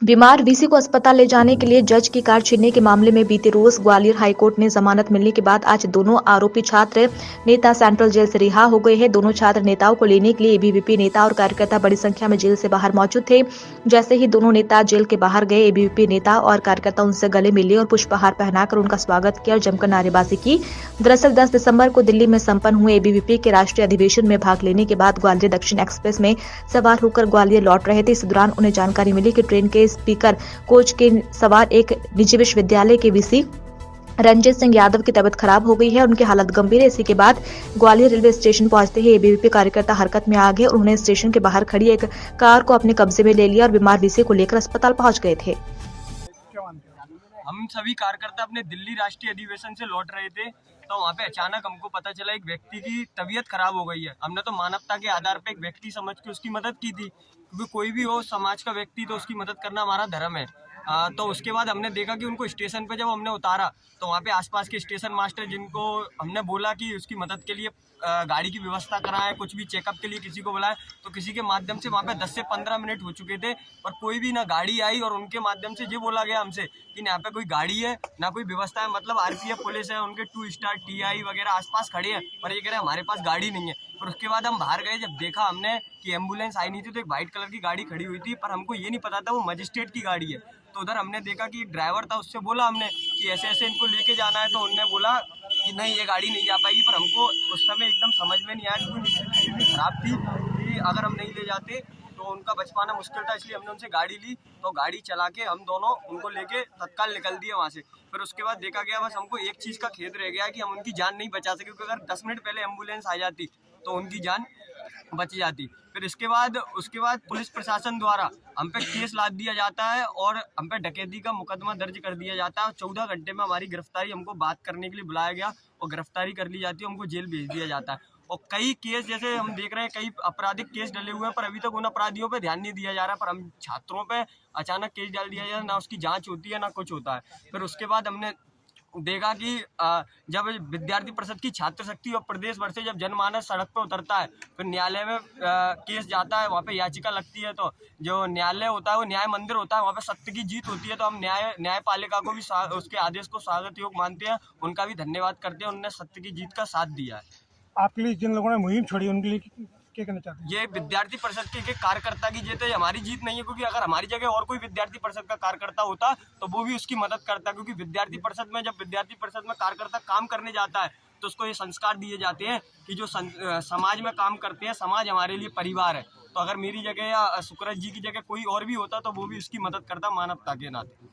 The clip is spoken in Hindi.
बीमार वीसी को अस्पताल ले जाने के लिए जज की कार छीनने के मामले में बीते रोज ग्वालियर हाईकोर्ट ने जमानत मिलने के बाद आज दोनों आरोपी छात्र नेता सेंट्रल जेल से रिहा हो गए हैं। दोनों छात्र नेताओं को लेने के लिए एबीवीपी नेता और कार्यकर्ता बड़ी संख्या में जेल से बाहर मौजूद थे। जैसे ही दोनों नेता जेल के बाहर गए, एबीवीपी नेता और कार्यकर्ता उनसे गले मिले और पुष्पहार पहनाकर उनका स्वागत किया और जमकर नारेबाजी की। दरअसल 10 दिसंबर को दिल्ली में संपन्न हुए एबीवीपी के राष्ट्रीय अधिवेशन में भाग लेने के बाद ग्वालियर दक्षिण एक्सप्रेस में सवार होकर ग्वालियर लौट रहे थे। इस दौरान उन्हें जानकारी मिली कि ट्रेन के स्पीकर कोच के सवार एक निजी विश्वविद्यालय के वीसी रंजीत सिंह यादव की तबीयत खराब हो गई है और उनकी हालत गंभीर है। इसी के बाद ग्वालियर रेलवे स्टेशन पहुंचते ही एबीवीपी कार्यकर्ता हरकत में आ गए और उन्हें स्टेशन के बाहर खड़ी एक कार को अपने कब्जे में ले लिया और बीमार वीसी को लेकर अस्पताल पहुंच गए थे। हम सभी कार्यकर्ता अपने दिल्ली राष्ट्रीय अधिवेशन से लौट रहे थे, तो वहाँ पे अचानक हमको पता चला एक व्यक्ति की तबीयत खराब हो गई है। हमने तो मानवता के आधार पे एक व्यक्ति समझ के उसकी मदद की थी, क्योंकि कोई भी हो समाज का व्यक्ति तो उसकी मदद करना हमारा धर्म है। तो उसके बाद हमने देखा कि उनको स्टेशन पे जब हमने उतारा तो वहाँ पे आसपास के स्टेशन मास्टर, जिनको हमने बोला कि उसकी मदद के लिए गाड़ी की व्यवस्था कराएं, कुछ भी चेकअप के लिए किसी को बुलाएं, तो किसी के माध्यम से वहाँ पे 10 से 15 मिनट हो चुके थे पर कोई भी ना गाड़ी आई। और उनके माध्यम से ये बोला गया हमसे कि यहाँ पे कोई गाड़ी है ना कोई व्यवस्था है, मतलब आरपीएफ पुलिस है, उनके 2 स्टार टीआई वगैरह आसपास खड़े हैं, पर ये कह रहे हैं हमारे पास गाड़ी नहीं है। पर उसके बाद हम बाहर गए, जब देखा हमने कि एम्बुलेंस आई नहीं थी, तो एक व्हाइट कलर की गाड़ी खड़ी हुई थी, पर हमको ये नहीं पता था वो मजिस्ट्रेट की गाड़ी है। तो उधर हमने देखा कि ड्राइवर था, उससे बोला हमने कि ऐसे ऐसे इनको लेके जाना है, तो उनने बोला कि नहीं ये गाड़ी नहीं जा पाएगी। पर हमको उस समय एकदम समझ में नहीं आया, क्योंकि स्थिति इतनी खराब थी कि अगर हम नहीं ले जाते तो उनका बच पाना मुश्किल था, इसलिए हमने उनसे गाड़ी ली। तो गाड़ी चला के हम दोनों उनको लेके तत्काल निकल दिए वहाँ से। फिर उसके बाद देखा गया, बस हमको एक चीज़ का खेद रह गया कि हम उनकी जान नहीं बचा सके, क्योंकि अगर 10 मिनट पहले एम्बुलेंस आ जाती तो उनकी जान बच जाती। फिर उसके बाद पुलिस प्रशासन द्वारा हम पे केस लाद दिया जाता है और हम पे डकैती का मुकदमा दर्ज कर दिया जाता है। 14 घंटे में हमारी गिरफ्तारी, हमको बात करने के लिए बुलाया गया और गिरफ्तारी कर ली जाती है, हमको जेल भेज दिया जाता है। और कई केस जैसे हम देख रहे हैं, कई आपराधिक केस डले हुए हैं, पर अभी तक उन अपराधियों पे ध्यान नहीं दिया जा रहा। पर हम छात्रों पे अचानक केस डाल दिया जाए, ना उसकी जांच होती है ना कुछ होता है। फिर उसके बाद हमने देखा कि जब विद्यार्थी परिषद की छात्र शक्ति और प्रदेश भर से जब जनमानस सड़क पर उतरता है, फिर न्यायालय में केस जाता है, वहाँ पे याचिका लगती है, तो जो न्यायालय होता है वो न्याय मंदिर होता है, वहाँ पे सत्य की जीत होती है। तो हम न्यायपालिका को भी उसके आदेश को स्वागत योग मानते हैं, उनका भी धन्यवाद करते हैं, उन्होंने सत्य की जीत का साथ दिया है। आपके लिए जिन लोगों ने मुहिम छोड़ी उनके लिए क्या कहना चाहते हैं? ये विद्यार्थी परिषद के कार्यकर्ता की जीत है, हमारी जीत नहीं है, क्योंकि अगर हमारी जगह और कोई विद्यार्थी परिषद का कार्यकर्ता होता तो वो भी उसकी मदद करता। क्योंकि विद्यार्थी परिषद में, जब विद्यार्थी परिषद में कार्यकर्ता काम करने जाता है तो उसको ये संस्कार दिए जाते हैं कि जो समाज में काम करते हैं, समाज हमारे लिए परिवार है। तो अगर मेरी जगह या सुकरत जी की जगह कोई और भी होता तो वो भी उसकी मदद करता, मानवता के नाते।